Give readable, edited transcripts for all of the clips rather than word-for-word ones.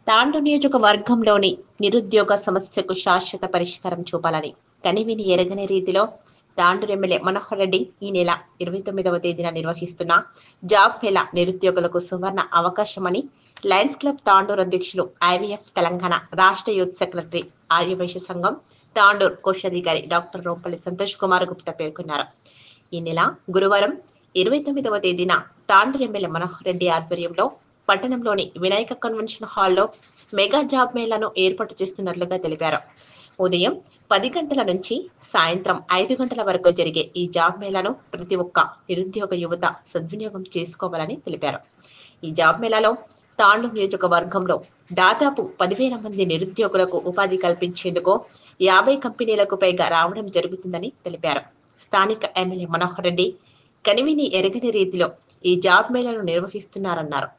తాండూరు నియోజకవర్గంలోని నిరుద్యోగ సమస్యకు శాశ్వత పరిష్కారం చూపాలని కనివిని ఎరగని రీతిలో తాండూరు ఎమ్మెల్యే మనోహర్ రెడ్డి ఈ నెల 29వ తేదీన నిర్వహిస్తున్న జాబ్ మేళా నిరుద్యోగులకు సువర్ణ అవకాశమని లయన్స్ క్లబ్ తాండూరు అధ్యక్షులు ఐవీఎఫ్ తెలంగాణ రాష్ట్ర యూత్ సెక్రటరీ ఆర్యవైశ్య సంఘం తాండూరు కోశాధికారి డాక్టర్ రోంపల్లి సంతోష్ కుమార్ గుప్తా పేర్కొన్నారు. ఈ నెల గురువారం 29వ తేదీన తాండూరు ఎమ్మెల్యే మనోహర్ రెడ్డి ఆధ్వర్యంలో పట్టణంలోని వినాయక కన్వెన్షన్ హాల్లో మెగా జాబ్ మేళాను ఏర్పాటు చేస్తున్నట్లుగా తెలిపారు. ఉదయం 10 గంటల నుంచి సాయంత్రం 5 గంటల వరకు జరిగే ఈ జాబ్ మేళాను ప్రతి ఒక్క నిరుద్యోగ యువత సద్వినియోగం చేసుకోవాలని తెలిపారు. ఈ జాబ్ మేళాలో తాండూరు నియోజకవర్గంలో దాదాపు 10,000 మంది నిరుద్యోగులకు ఉపాధి కల్పించేందుకు 50 కంపెనీలకు పైగా రావడం జరుగుతుందని తెలిపారు. స్థానిక ఎమ్మెల్యే మనోహర్ రెడ్డి కనివిని ఎరగని రీతిలో ఈ జాబ్ మేళాను నిర్వహిస్తున్నారన్నారు.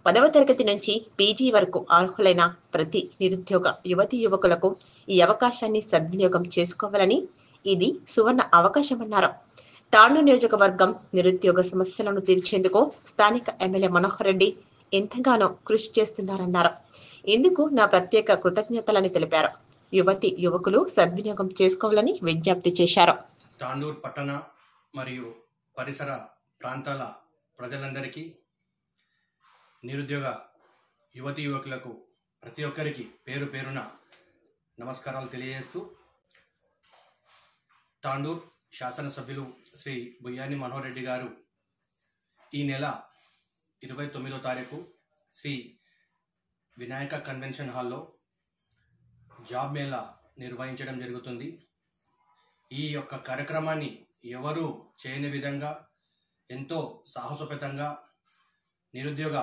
10వ తరగతి నుంచి పీజీ వరకు అర్హులైన ప్రతి నిరుద్యోగ యువతీ యువకులకు ఈ అవకాశాన్ని సద్వినియోగం చేసుకోవాలని, ఇది సువర్ణ అవకాశమన్నారు. తాండూరు నియోజకవర్గం నిరుద్యోగ సమస్యలను తీర్చేందుకు స్థానిక ఎమ్మెల్యే మనోహర్ రెడ్డి ఎంతగానో కృషి చేస్తున్నారన్నారు. ఇందుకు నా ప్రత్యేక కృతజ్ఞతలని తెలిపారు. యువతీ యువకులు సద్వినియోగం చేసుకోవాలని విజ్ఞప్తి చేశారు. తాండూరు పట్టణ మరియు పరిసర ప్రాంతాల ప్రజలందరికీ, నిరుద్యోగ యువతీ యువకులకు ప్రతి ఒక్కరికి పేరు పేరున నమస్కారాలు తెలియజేస్తూ, తాండూరు శాసనసభ్యులు శ్రీ బుయ్యాని మనోహర్ రెడ్డి గారు ఈ నెల 29వ తారీఖు శ్రీ వినాయక కన్వెన్షన్ హాల్లో జాబ్ మేళా నిర్వహించడం జరుగుతుంది. ఈ యొక్క కార్యక్రమాన్ని ఎవరు చేయని విధంగా ఎంతో సాహసోపేతంగా నిరుద్యోగ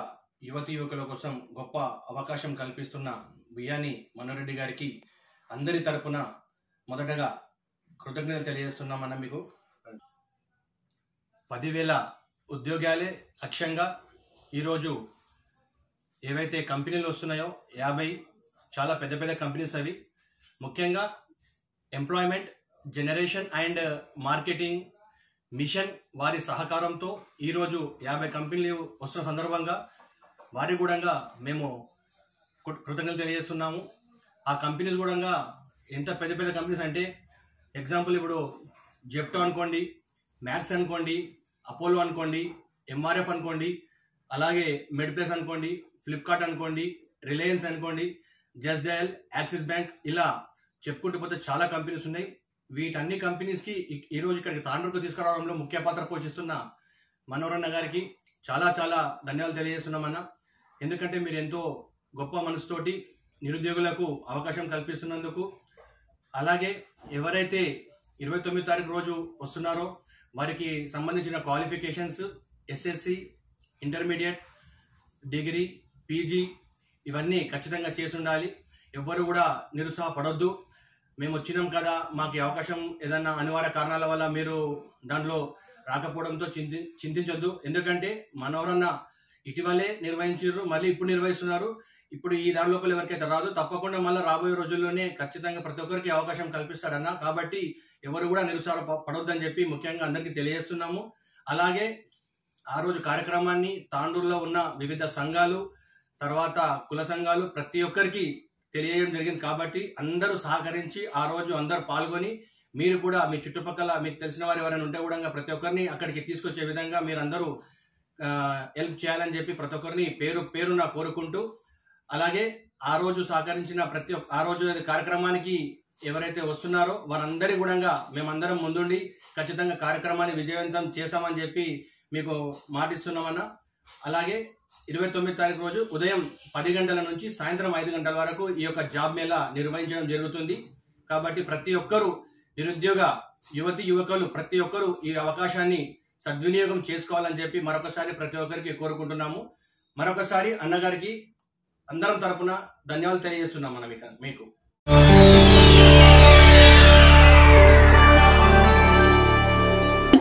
యువతీ యువకుల కోసం గొప్ప అవకాశం కల్పిస్తున్న బుయ్యాని మనోహర్ రెడ్డి గారికి అందరి తరపున మొదటగా కృతజ్ఞతలు తెలియజేస్తున్నామన్న. మీకు 10,000 ఉద్యోగాలే లక్ష్యంగా ఈరోజు ఏవైతే కంపెనీలు వస్తున్నాయో 50 చాలా పెద్ద పెద్ద కంపెనీస్ అవి. ముఖ్యంగా employment generation and marketing machine వారి సహకారంతో ఈరోజు 50 కంపెనీలు వస్తున్న సందర్భంగా వారి కూడా మేము కృతజ్ఞతలు తెలియజేస్తున్నాము. ఆ కంపెనీలు కూడా ఎంత పెద్ద పెద్ద కంపెనీస్ అంటే, ఎగ్జాంపుల్ ఇప్పుడు జెప్టో అనుకోండి, మ్యాక్స్ అనుకోండి, అపోలో అనుకోండి, ఎంఆర్ఎఫ్ అనుకోండి, అలాగే మెడ్ప్లస్ అనుకోండి, ఫ్లిప్కార్ట్ అనుకోండి, రిలయన్స్ అనుకోండి, జస్ట్ డయల్, యాక్సిస్ బ్యాంక్, ఇలా చెప్పుకుంటూ పోతే చాలా కంపెనీస్ ఉన్నాయి. వీటన్ని కంపెనీస్కి ఈరోజు ఇక్కడికి తాండూరుకు తీసుకురావడంలో ముఖ్య పాత్ర పోషిస్తున్న మనోహరన్న గారికి చాలా చాలా ధన్యవాదాలు తెలియజేస్తున్నామన్న. ఎందుకంటే మీరు ఎంతో గొప్ప మనసుతోటి నిరుద్యోగులకు అవకాశం కల్పిస్తున్నందుకు, అలాగే ఎవరైతే 29వ తారీఖు రోజు వస్తున్నారో వారికి సంబంధించిన qualifications SSC, intermediate, degree, PG ఇవన్నీ ఖచ్చితంగా చేసి ఉండాలి. ఎవ్వరు కూడా నిరుత్సాహపడొద్దు. మేము వచ్చినాం కదా, మాకు అవకాశం ఏదన్నా అనివార్య కారణాల వల్ల మీరు దాంట్లో రాకపోవడంతో చింతించొద్దు. ఎందుకంటే మనోహరన్న ఇటీవలే నిర్వహించారు, మళ్ళీ ఇప్పుడు నిర్వహిస్తున్నారు. ఇప్పుడు ఈ దాని లోపల ఎవరికైతే రాదు, తప్పకుండా మళ్ళీ రాబోయే రోజుల్లోనే ఖచ్చితంగా ప్రతి ఒక్కరికి అవకాశం కల్పిస్తాడన్న. కాబట్టి ఎవరు కూడా నిరుత్సాహపడొద్దని చెప్పి ముఖ్యంగా అందరికీ తెలియజేస్తున్నాము. అలాగే ఆ రోజు కార్యక్రమాన్ని తాండూరులో ఉన్న వివిధ సంఘాలు, తర్వాత కుల సంఘాలు ప్రతి ఒక్కరికి తెలియజేయడం జరిగింది. కాబట్టి అందరూ సహకరించి ఆ రోజు అందరూ పాల్గొని, మీరు కూడా మీ చుట్టుపక్కల మీకు తెలిసిన వారు ఎవరైనా ఉంటే కూడా ప్రతి ఒక్కరిని అక్కడికి తీసుకొచ్చే విధంగా మీరు అందరూ హెల్ప్ చేయాలని చెప్పి ప్రతి ఒక్కరిని పేరు పేరున కోరుకుంటూ, అలాగే ఆ రోజు సహకరించిన ఆ రోజు కార్యక్రమానికి ఎవరైతే వస్తున్నారో వారందరి కూడా మేమందరం ముందుండి ఖచ్చితంగా కార్యక్రమాన్ని విజయవంతం చేస్తామని చెప్పి మీకు మాటిస్తున్నామన్నా. అలాగే 29వ తారీఖు రోజు ఉదయం 10 గంటల నుంచి సాయంత్రం 5 గంటల వరకు ఈ యొక్క జాబ్ మేళా నిర్వహించడం జరుగుతుంది. కాబట్టి ప్రతి ఒక్కరూ నిరుద్యోగ యువతి యువకులు ప్రతి ఒక్కరూ ఈ అవకాశాన్ని సద్వినియోగం చేసుకోవాలని చెప్పి మరొకసారి ప్రతి ఒక్కరికి కోరుకుంటున్నాము. మరొకసారి అన్నగారికి అందరం తరపున ధన్యవాదాలు తెలియజేస్తున్నాం మనం మీకు.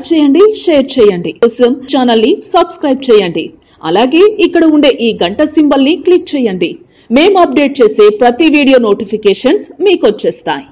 చేయండి, షేర్ చేయండి, కోసం ఛానల్ ని సబ్స్క్రైబ్ చేయండి. అలాగే ఇక్కడ ఉండే ఈ గంట సింబల్ ని క్లిక్ చేయండి. మేము అప్డేట్ చేసే ప్రతి వీడియో నోటిఫికేషన్స్ మీకు వచ్చేస్తాయి.